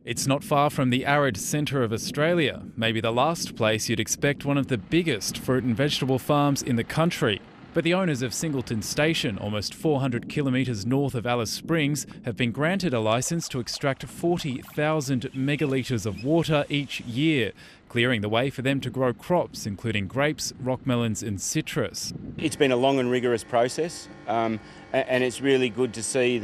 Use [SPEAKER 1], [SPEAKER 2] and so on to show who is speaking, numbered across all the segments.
[SPEAKER 1] It's not far from the arid centre of Australia, maybe the last place you'd expect one of the biggest fruit and vegetable farms in the country. But the owners of Singleton Station, almost 400 kilometres north of Alice Springs, have been granted a licence to extract 40,000 megalitres of water each year, clearing the way for them to grow crops including grapes, rockmelons and citrus.
[SPEAKER 2] It's been a long and rigorous process, and it's really good to see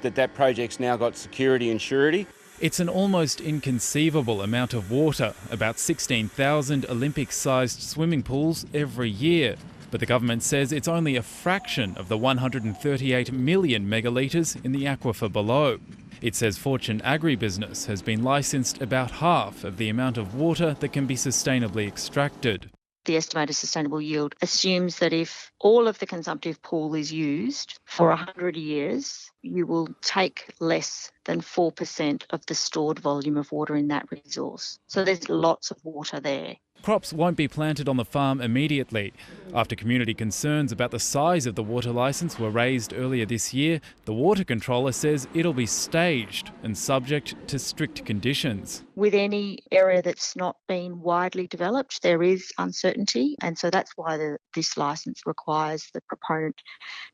[SPEAKER 2] that project's now got security and surety.
[SPEAKER 1] It's an almost inconceivable amount of water, about 16,000 Olympic-sized swimming pools every year. But the government says it's only a fraction of the 138 million megalitres in the aquifer below. It says Fortune Agribusiness has been licensed about half of the amount of water that can be sustainably extracted.
[SPEAKER 3] The estimated sustainable yield assumes that if all of the consumptive pool is used for 100 years, you will take less than 4% of the stored volume of water in that resource. So there's lots of water there.
[SPEAKER 1] Crops won't be planted on the farm immediately. After community concerns about the size of the water licence were raised earlier this year, the water controller says it'll be staged and subject to strict conditions.
[SPEAKER 3] With any area that's not been widely developed, there is uncertainty, and so that's why this licence requires the proponent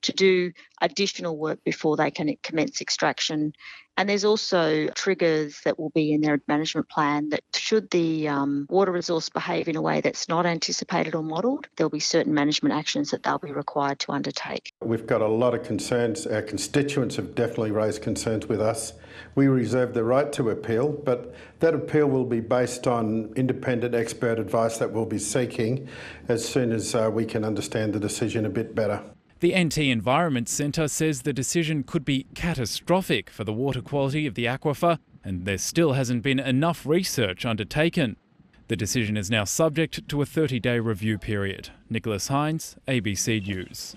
[SPEAKER 3] to do additional work before they can commence extraction. And there's also triggers that will be in their management plan that should the water resource behave in a way that's not anticipated or modelled, there'll be certain management actions that they'll be required to undertake.
[SPEAKER 4] We've got a lot of concerns. Our constituents have definitely raised concerns with us. We reserve the right to appeal, but that appeal will be based on independent expert advice that we'll be seeking as soon as we can understand the decision a bit better.
[SPEAKER 1] The NT Environment Centre says the decision could be catastrophic for the water quality of the aquifer, and there still hasn't been enough research undertaken. The decision is now subject to a 30-day review period. Nicholas Hines, ABC News.